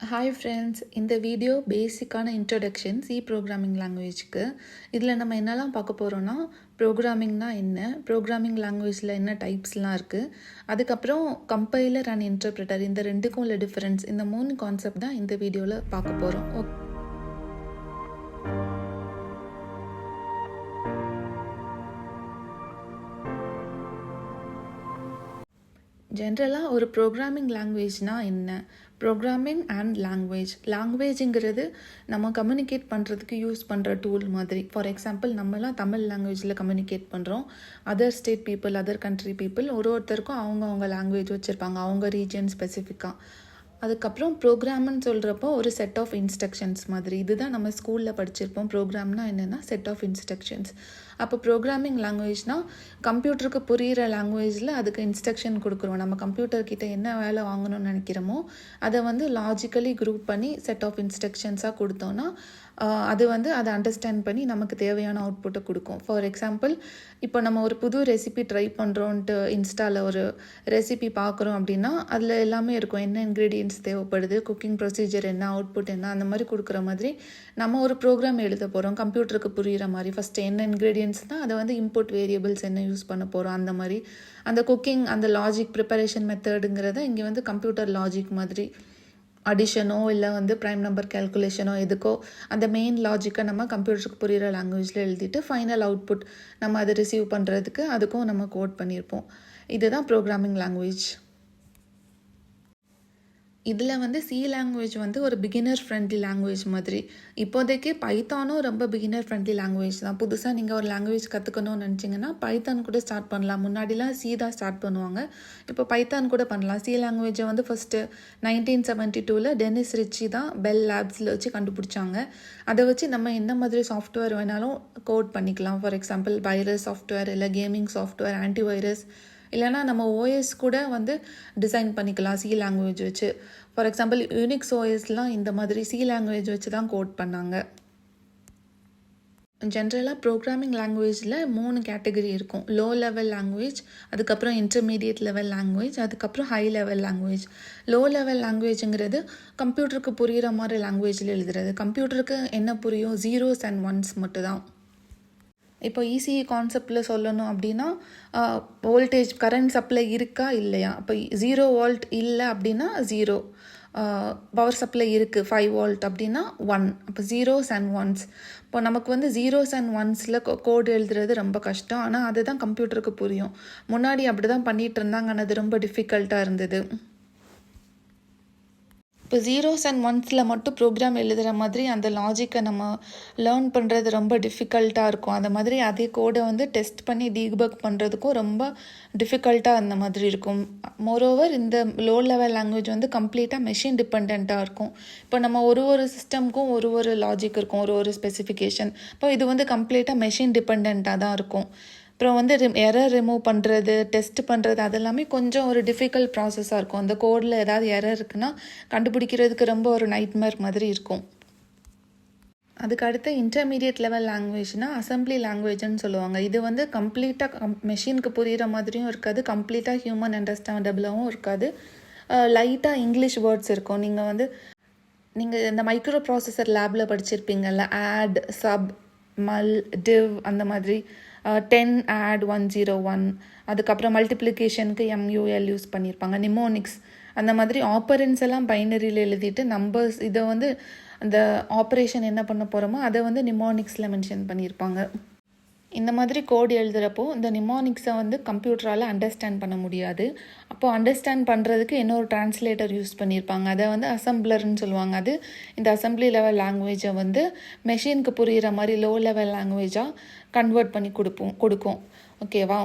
Hi friends, இந்த video பேசிக்கான introduction C programming லாங்குவேஜ்க்கு. இதில் நம்ம என்னெல்லாம் பார்க்க போகிறோன்னா, ப்ரோக்ராமிங்னா என்ன, ப்ரோக்ராமிங் லாங்குவேஜில் என்ன டைப்ஸ்லாம் இருக்குது, அதுக்கப்புறம் கம்பைலர் அண்ட் இன்டர்பிரிட்டர் இந்த ரெண்டுக்கும் உள்ள டிஃப்ரென்ஸ், இந்த 3 கான்செப்ட் தான் இந்த வீடியோவில் பார்க்க போகிறோம். ஜென்ரலாக ஒரு ப்ரோக்ராமிங் லாங்குவேஜ்னால் என்ன, ப்ரோக்ராமிங் அண்ட் லாங்குவேஜுங்கிறது நம்ம கம்யூனிகேட் பண்ணுறதுக்கு யூஸ் பண்ணுற டூல் மாதிரி. ஃபார் எக்ஸாம்பிள், நம்மலாம் தமிழ் லாங்குவேஜில் கம்யூனிகேட் பண்ணுறோம். Other state people, other country people ஒருத்தருக்கும் அவங்க லாங்குவேஜ் வச்சுருப்பாங்க, அவங்க ரீஜன் ஸ்பெசிஃபிக்காக. அதுக்கப்புறம் ப்ரோக்ராம்னு சொல்கிறப்போ ஒரு செட் ஆஃப் இன்ஸ்ட்ரக்ஷன்ஸ் மாதிரி. இதுதான் நம்ம ஸ்கூலில் படிச்சிருப்போம். ப்ரோக்ராம்னா என்னென்னா செட் ஆஃப் இன்ஸ்ட்ரக்ஷன்ஸ். அப்போ ப்ரோக்ராமிங் லாங்குவேஜ்னால் கம்ப்யூட்டருக்கு புரிகிற லாங்குவேஜில் அதுக்கு இன்ஸ்ட்ரக்ஷன் கொடுக்குறோம். நம்ம கம்ப்யூட்டர்கிட்ட என்ன வேலை வாங்கணும்னு நினைக்கிறோமோ அதை லாஜிக்கலி குரூப் பண்ணி செட் ஆஃப் இன்ஸ்ட்ரக்ஷன்ஸாக கொடுத்தோன்னா அதை அண்டர்ஸ்டாண்ட் பண்ணி நமக்கு தேவையான அவுட்புட்டை கொடுக்கும். ஃபார் எக்ஸாம்பிள், இப்போ நம்ம ஒரு புது ரெசிபி ட்ரை பண்ணுறோன்ட்டு இன்ஸ்டாவில் ஒரு ரெசிபி பார்க்குறோம் அப்படின்னா அதில் எல்லாமே இருக்கும். என்ன இன்க்ரீடியன்ட்ஸ் தேவைப்படுது, குக்கிங் ப்ரொசீஜர் என்ன, அவுட்புட் என்ன, அந்த மாதிரி கொடுக்குற மாதிரி நம்ம ஒரு ப்ரோக்ராம் எழுத போகிறோம் கம்ப்யூட்டருக்கு புரிகிற மாதிரி. ஃபஸ்ட்டு என்ன இன்க்ரீடியன்ட்ஸ்னால் அதை இன்புட் வேரியபிள்ஸ் என்ன யூஸ் பண்ண போகிறோம், அந்த மாதிரி அந்த குக்கிங் அந்த லாஜிக் ப்ரிப்பரேஷன் மெத்தடுங்கிறத இங்கே கம்ப்யூட்டர் லாஜிக் மாதிரி அடிஷனோ இல்லை ப்ரைம் நம்பர் கேல்குலேஷனோ எதுக்கோ அந்த மெயின் லாஜிக்கை நம்ம கம்ப்யூட்டருக்கு புரிகிற லாங்குவேஜில் எழுதிட்டு ஃபைனல் அவுட்புட் நம்ம அதை ரிசீவ் பண்ணுறதுக்கு அதுக்கும் நம்ம கோட் பண்ணியிருப்போம். இதுதான் ப்ரோக்ராமிங் லாங்குவேஜ். இதில் சி லாங்குவேஜ் ஒரு பிகினர் ஃப்ரெண்ட்லி லாங்குவேஜ் மாதிரி. இப்போதைக்கு பைத்தானும் ரொம்ப பிகினர் ஃப்ரெண்ட்லி லாங்குவேஜ் தான். புதுசாக நீங்கள் ஒரு லாங்குவேஜ் கற்றுக்கணும்னு நினச்சிங்கன்னா பைத்தான் கூட ஸ்டார்ட் பண்ணலாம். முன்னாடிலாம் சி தான் ஸ்டார்ட் பண்ணுவாங்க, இப்போ பைத்தான் கூட பண்ணலாம். சி லாங்குவேஜை ஃபஸ்ட்டு 1972 டெனிஸ் ரிச்சி தான் பெல் லேப்ஸில் வச்சு கண்டுபிடிச்சாங்க. அதை வச்சு நம்ம என்ன மாதிரி சாஃப்ட்வேர் வேணாலும் கோட் பண்ணிக்கலாம். ஃபார் எக்ஸாம்பிள், வைரஸ் சாஃப்ட்வேர், இல்லை கேமிங் சாஃப்ட்வேர், ஆன்டிவைரஸ், இல்லைனா நம்ம ஓஎஸ் கூட டிசைன் பண்ணிக்கலாம் சி லாங்குவேஜ் வச்சு. ஃபார் எக்ஸாம்பிள், யூனிக்ஸ் ஓஎஸ்லாம் இந்த மாதிரி சி லாங்குவேஜ் வச்சு தான் கோட் பண்ணாங்க. ஜென்ரலாக ப்ரோக்ராமிங் லாங்குவேஜில் 3 கேட்டகரி இருக்கும். லோ லெவல் லாங்குவேஜ், அதுக்கப்புறம் இன்டர்மீடியட் லெவல் லாங்குவேஜ், அதுக்கப்புறம் high level language. Low level லாங்குவேஜுங்கிறது கம்ப்யூட்டருக்கு புரிகிற மாதிரி லாங்குவேஜில் எழுதுறது. கம்ப்யூட்டருக்கு என்ன புரியும், 0s and 1s மட்டும்தான். இப்போ இசிஇ கான்செப்டில் சொல்லணும் அப்படின்னா, வோல்டேஜ் கரண்ட் சப்ளை இருக்கா இல்லையா. இப்போ 0 volt இல்லை அப்படின்னா 0, பவர் சப்ளை இருக்குது 5 volt அப்படின்னா 1. அப்போ 0s and 1s. இப்போ நமக்கு 0s and 1ஸில் கோடு எழுதுறது ரொம்ப கஷ்டம். ஆனால் அதுதான் கம்ப்யூட்டருக்கு புரியும். முன்னாடி அப்படி தான் பண்ணிகிட்டு இருந்தாங்க, ஆனால் அது ரொம்ப டிஃபிகல்ட்டாக இருந்தது. இப்போ 0s and 1ஸில் மட்டும் ப்ரோக்ராம் எழுதுகிற மாதிரி அந்த லாஜிக்கை நம்ம லேர்ன் பண்ணுறது ரொம்ப டிஃபிகல்ட்டாக இருக்கும். அந்த மாதிரி அதே கோடை டெஸ்ட் பண்ணி டீபக் பண்ணுறதுக்கும் ரொம்ப டிஃபிகல்ட்டாக அந்த மாதிரி இருக்கும். மோரோவர் இந்த லோ லெவல் லாங்குவேஜ் கம்ப்ளீட்டாக மெஷின் டிபெண்ட்டாக இருக்கும். இப்போ நம்ம ஒரு சிஸ்டம்க்கும் ஒரு லாஜிக் இருக்கும், ஒரு ஸ்பெசிஃபிகேஷன். இப்போ இது கம்ப்ளீட்டாக மெஷின் டிபெண்ட்டாக தான் இருக்கும். அப்புறம் எரர் ரிமூவ் பண்ணுறது, டெஸ்ட் பண்ணுறது, அதெல்லாமே கொஞ்சம் ஒரு டிஃபிகல்ட் ப்ராசஸாக இருக்கும். அந்த கோடில் ஏதாவது எரர் இருக்குன்னா கண்டுபிடிக்கிறதுக்கு ரொம்ப ஒரு நைட்மேர் மாதிரி இருக்கும். அதுக்கு அடுத்து இன்டர்மீடியட் லெவல் லாங்குவேஜ்னால் அசம்பிளி லாங்குவேஜ்னு சொல்லுவாங்க. இது கம்ப்ளீட்டாக மெஷினுக்கு புரிகிற மாதிரியும் இருக்காது, கம்ப்ளீட்டாக ஹியூமன் அண்டர்ஸ்டாண்டபிளாகவும் இருக்காது. லைட்டாக இங்கிலீஷ் வேர்ட்ஸ் இருக்கும். நீங்கள் இந்த மைக்ரோ ப்ராசஸர் லேபில் படிச்சிருப்பீங்கள்ல, ஆட், சப், மல், டிவ், அந்த மாதிரி 10 add 101, அதுக்கப்புறம் மல்டிப்ளிகேஷனுக்கு MUL யூஸ் பண்ணியிருப்பாங்க, நிமோனிக்ஸ். அந்த மாதிரி ஆப்பரன்ஸ் எல்லாம் பைனரியில் எழுதிட்டு நம்பர்ஸ் இதை அந்த ஆப்ரேஷன் என்ன பண்ண போகிறோமோ அதை நிமோனிக்ஸில் மென்ஷன் பண்ணியிருப்பாங்க. இந்த மாதிரி கோடு எழுதுகிறப்போ இந்த நிமோனிக்ஸை கம்ப்யூட்டரால் அண்டர்ஸ்டாண்ட் பண்ண முடியாது. அப்போது அண்டர்ஸ்டாண்ட் பண்ணுறதுக்கு இன்னொரு டிரான்ஸ்லேட்டர் யூஸ் பண்ணியிருப்பாங்க, அதை அசம்பிளர்னு சொல்லுவாங்க. அது இந்த அசம்பிளி லெவல் லாங்குவேஜை மெஷினுக்கு புரிகிற மாதிரி லோ லெவல் லாங்குவேஜாக கன்வெர்ட் பண்ணி கொடுக்கும். ஓகேவா?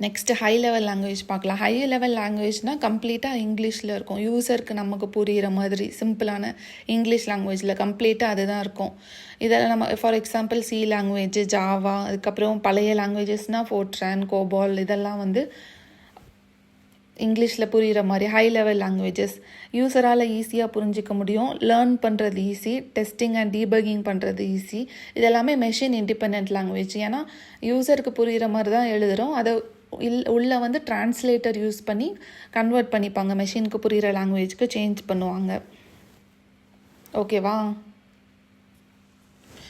நெக்ஸ்ட்டு ஹை லெவல் லாங்குவேஜ் பார்க்கலாம். ஹை லெவல் லாங்குவேஜ்னால் கம்ப்ளீட்டாக இங்கிலீஷில் இருக்கும். யூசருக்கு நமக்கு புரிகிற மாதிரி சிம்பிளான இங்கிலீஷ் லாங்குவேஜில் கம்ப்ளீட்டாக அதுதான் இருக்கும். இதெல்லாம் நம்ம for example C language, Java, அதுக்கப்புறம் பழைய லாங்குவேஜஸ்னால் ஃபோர்ட்ரான், கோபால், இதெல்லாம் இங்கிலீஷில் புரிகிற மாதிரி ஹை லெவல் லாங்குவேஜஸ். யூஸரால் ஈஸியாக புரிஞ்சிக்க முடியும், லேர்ன் பண்ணுறது ஈஸி, டெஸ்டிங் அண்ட் டீபகிங் பண்ணுறது ஈஸி. இதெல்லாமே மெஷின் இண்டிபெண்ட் லாங்குவேஜ். ஏன்னா யூஸருக்கு புரிகிற மாதிரி தான் எழுதுகிறோம். அதை டிரான்ஸ்லேட்டர் யூஸ் பண்ணி கன்வெர்ட் பண்ணிப்பாங்க, மெஷினுக்கு புரிகிற லாங்குவேஜ்க்கு சேஞ்ச் பண்ணுவாங்க. ஓகேவா?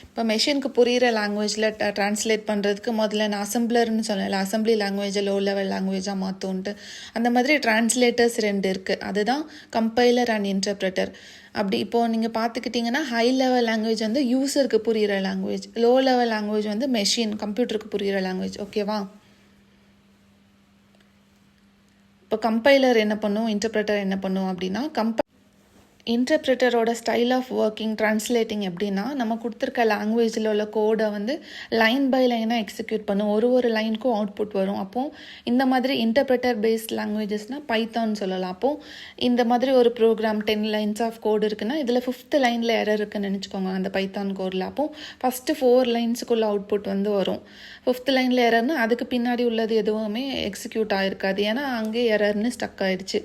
இப்போ மெஷினுக்கு புரிகிற லாங்குவேஜில் ட்ரான்ஸ்லேட் பண்ணுறதுக்கு முதல்ல நான் அசம்பிளர்னு சொல்லலை, அசம்பிளி லாங்குவேஜை லோ லெவல் லாங்குவேஜாக மாற்றோன்ட்டு. அந்த மாதிரி டிரான்ஸ்லேட்டர்ஸ் 2 இருக்குது. அதுதான் கம்பைலர் அண்ட் இன்டர்ப்ரெட்டர். அப்படி இப்போது நீங்கள் பார்த்துக்கிட்டிங்கன்னா ஹை லெவல் லாங்குவேஜ் வந்து யூசருக்கு புரிகிற லாங்குவேஜ், லோ லெவல் லாங்குவேஜ் வந்து மெஷின் கம்ப்யூட்டருக்கு புரிகிற லாங்குவேஜ். ஓகேவா? இப்போ கம்பைலர் என்ன பண்ணும், இன்டர்ப்ரெட்டர் என்ன பண்ணும் அப்படின்னா, இன்டர்ப்ரெட்டரோட ஸ்டைல் ஆஃப் ஒர்க்கிங் ட்ரான்ஸ்லேட்டிங் எப்படின்னா, நம்ம கொடுத்துருக்க லாங்குவேஜில் உள்ள கோடை வந்து லைன் பை லைனாக எக்ஸிக்யூட் பண்ணும். ஒரு லைனுக்கும் அவுட்புட் வரும். அப்போது இந்த மாதிரி இன்டர்ப்ரெட்டர் பேஸ்ட் லாங்குவேஜஸ்னால் பைத்தான் சொல்லலாம். அப்போது இந்த மாதிரி ஒரு ப்ரோக்ராம் 10 லைன்ஸ் ஆஃப் கோடு இருக்குன்னா இதில் 5th லைனில் எரர் இருக்குன்னு நினச்சிக்கோங்க அந்த பைத்தான் கோடில். அப்போது ஃபஸ்ட்டு 4 லைன்ஸுக்குள்ள அவுட்புட் வந்து வரும். 5th லைனில் எரர்னா அதுக்கு பின்னாடி உள்ளது எதுவுமே எக்ஸிக்யூட் ஆகிருக்காது, ஏன்னா அங்கே எரர்னு ஸ்டக் ஆகிடுச்சு.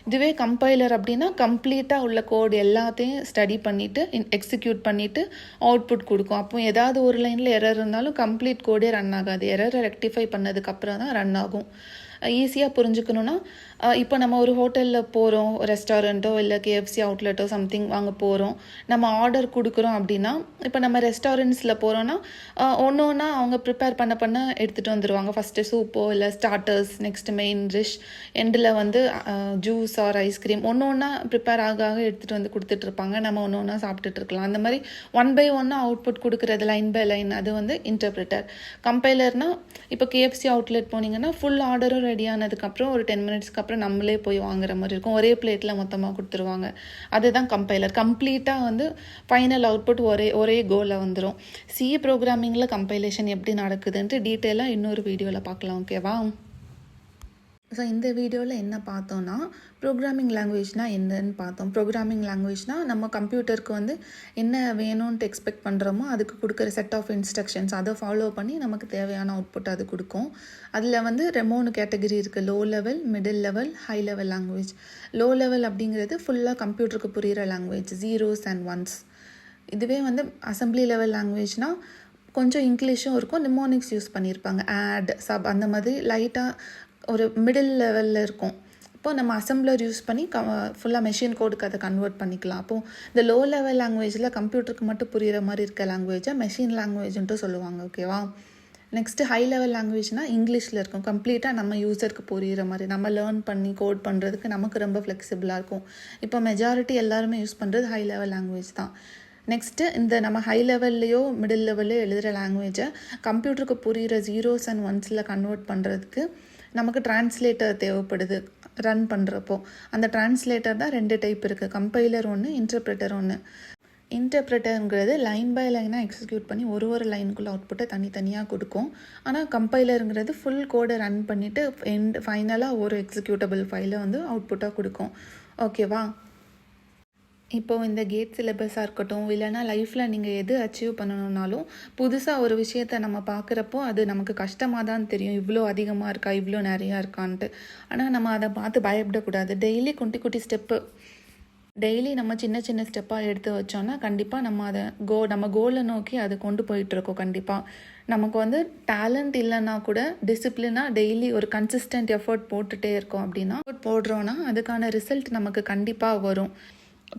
இதுவே கம்பைலர் அப்படின்னா கம்ப்ளீட்டாக உள்ள கோடு எல்லாத்தையும் ஸ்டடி பண்ணிவிட்டு எக்ஸிக்யூட் பண்ணிவிட்டு அவுட்புட் கொடுக்கும். அப்போ ஏதாவது ஒரு லைனில் எரர் இருந்தாலும் கம்ப்ளீட் கோடே ரன் ஆகாது. எரரை ரெக்டிஃபை பண்ணதுக்கப்புறம் தான் ரன் ஆகும். ஈஸியாக புரிஞ்சுக்கணுன்னா, இப்போ நம்ம ஒரு ஹோட்டலில் போகிறோம், ரெஸ்டாரண்ட்டோ இல்லை KFC அவுட்லெட்டோ சம்திங் வாங்க போகிறோம், நம்ம ஆர்டர் கொடுக்குறோம் அப்படின்னா, இப்போ நம்ம ரெஸ்டாரண்ட்ஸில் போகிறோன்னா ஒன்று ஒன்றா அவங்க ப்ரிப்பேர் பண்ண எடுத்துகிட்டு வந்துடுவாங்க. ஃபஸ்ட்டு சூப்போ இல்லை ஸ்டார்டர்ஸ், நெக்ஸ்ட்டு மெயின் டிஷ், எண்டில் வந்து ஜூஸ் ஆர் ஐஸ்கிரீம் ஒன்று ஒன்றா ப்ரிப்பேர் ஆக எடுத்துகிட்டு வந்து கொடுத்துட்ருப்பாங்க. நம்ம ஒன்று ஒன்றா சாப்பிட்டுட்ருக்கலாம். அந்த மாதிரி 1 by 1 அவுட்புட் கொடுக்குறது லைன் பை லைன், அது வந்து இன்டர்ப்ரெட்டர். கம்பைலர்னால் இப்போ KFC அவுட்லெட் போனீங்கன்னா ஃபுல் ஆர்டரும் ரெடி ஆனதுக்கப்புறம் ஒரு 10 மினிட்ஸ்க்கு அப்புறம் நம்மளே போய் வாங்குற மாதிரி இருக்கும். ஒரே பிளேட்டில் மொத்தமாக கொடுத்துருவாங்க. அதுதான் கம்பைலர். கம்ப்ளீட்டாக வந்து ஃபைனல் அவுட்புட் ஒரே கோலில் வந்துடும். C ப்ரோக்ராமிங்கில் கம்பைலேஷன் எப்படி நடக்குதுன்ட்டு டீட்டெயிலாக இன்னொரு வீடியோவில் பார்க்கலாம். ஓகேவா? ஸோ இந்த வீடியோவில் என்ன பார்த்தோன்னா, ப்ரோக்ராமிங் லாங்குவேஜ்னால் என்னன்னு பார்த்தோம். ப்ரோக்ராமிங் லாங்குவேஜ்னால் நம்ம கம்ப்யூட்டருக்கு வந்து என்ன வேணும்ன்ட்டு எக்ஸ்பெக்ட் பண்ணுறோமோ அதுக்கு கொடுக்குற செட் ஆஃப் இன்ஸ்ட்ரக்ஷன்ஸ், அதை ஃபாலோ பண்ணி நமக்கு தேவையான அவுட்புட் அது கொடுக்கும். அதில் வந்து 3 கேட்டகரி இருக்குது: low level, middle level, high level language. Low level அப்படிங்கிறது ஃபுல்லாக கம்ப்யூட்டருக்கு புரிகிற லாங்குவேஜ், 0s and 1s. இதுவே வந்து அசம்பிளி லெவல் லாங்குவேஜ்னால் கொஞ்சம் இங்கிலீஷும் இருக்கும், நிமோனிக்ஸ் யூஸ் பண்ணியிருப்பாங்க, ஆட், சப், அந்த மாதிரி லைட்டாக ஒரு மிடில் லெவலில் இருக்கும். இப்போது நம்ம அசம்பிளர் யூஸ் பண்ணி ஃபுல்லாக மெஷின் கோடுக்கு அதை கன்வெர்ட் பண்ணிக்கலாம். அப்போது இந்த லோ லெவல் லாங்குவேஜில் கம்ப்யூட்டருக்கு மட்டும் புரிகிற மாதிரி இருக்க லாங்குவேஜை மெஷின் லாங்குவேஜ்ன்ட்டு சொல்லுவாங்க. ஓகேவா? நெக்ஸ்ட்டு ஹை லெவல் லாங்குவேஜ்னால் இங்கிலீஷில் இருக்கும். கம்ப்ளீட்டாக நம்ம யூஸருக்கு புரிகிற மாதிரி, நம்ம லேர்ன் பண்ணி கோட் பண்ணுறதுக்கு நமக்கு ரொம்ப ஃப்ளெக்சிபிளாக இருக்கும். இப்போ மெஜாரிட்டி எல்லாருமே யூஸ் பண்ணுறது ஹை லெவல் லாங்குவேஜ் தான். நெக்ஸ்ட்டு இந்த நம்ம ஹை லெவல்லையோ மிடில் லெவல்லையோ எழுதுகிற லாங்குவேஜை கம்ப்யூட்டருக்கு புரிகிற 0s and 1s கன்வெர்ட் பண்ணுறதுக்கு நமக்கு டிரான்ஸ்லேட்டர் தேவைப்படுது ரன் பண்ணுறப்போ. அந்த டிரான்ஸ்லேட்டர் தான் 2 டைப் இருக்குது, கம்பைலர் ஒன்று, இன்டர்ப்ரெட்டர் ஒன்று. இன்டர்ப்ரெட்டருங்கிறது லைன் பை லைனாக எக்ஸிக்யூட் பண்ணி ஒரு லைனுக்குள்ளே அவுட்புட்டை தனித்தனியாக கொடுக்கும். ஆனால் கம்பைலருங்கிறது ஃபுல் கோடை ரன் பண்ணிவிட்டு ஃபைனலாக ஒரு எக்ஸிக்யூட்டபிள் ஃபைலை வந்து அவுட்புட்டாக கொடுக்கும். ஓகேவா? இப்போது இந்த கேட் சிலபஸாக இருக்கட்டும், இல்லைனா லைஃப்பில் நீங்கள் எது அச்சீவ் பண்ணணுன்னாலும் புதுசாக ஒரு விஷயத்தை நம்ம பார்க்குறப்போ அது நமக்கு கஷ்டமாக தான் தெரியும். இவ்வளோ அதிகமாக இருக்கா, இவ்வளோ நிறையா இருக்கான்ட்டு. ஆனால் நம்ம அதை பார்த்து பயப்படக்கூடாது. டெய்லி குட்டி ஸ்டெப்பு, டெய்லி நம்ம சின்ன ஸ்டெப்பாக எடுத்து வச்சோன்னா கண்டிப்பாக நம்ம அதை நம்ம கோலை நோக்கி அதை கொண்டு போயிட்டுருக்கோம். கண்டிப்பாக நமக்கு வந்து டேலண்ட் இல்லைன்னா கூட டிசிப்ளினாக டெய்லி ஒரு கன்சிஸ்டன்ட் எஃபர்ட் போட்டுகிட்டே இருக்கோம் அப்படின்னா, போடுறோன்னா அதுக்கான ரிசல்ட் நமக்கு கண்டிப்பாக வரும்.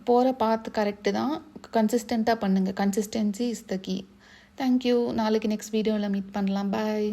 போகிற பாத் கரெக்டு தான், கன்சிஸ்டண்ட்டாக பண்ணுங்கள். Consistency is the key. Thank you. நாளைக்கு நெக்ஸ்ட் வீடியோவில் மீட் பண்ணலாம். பாய்.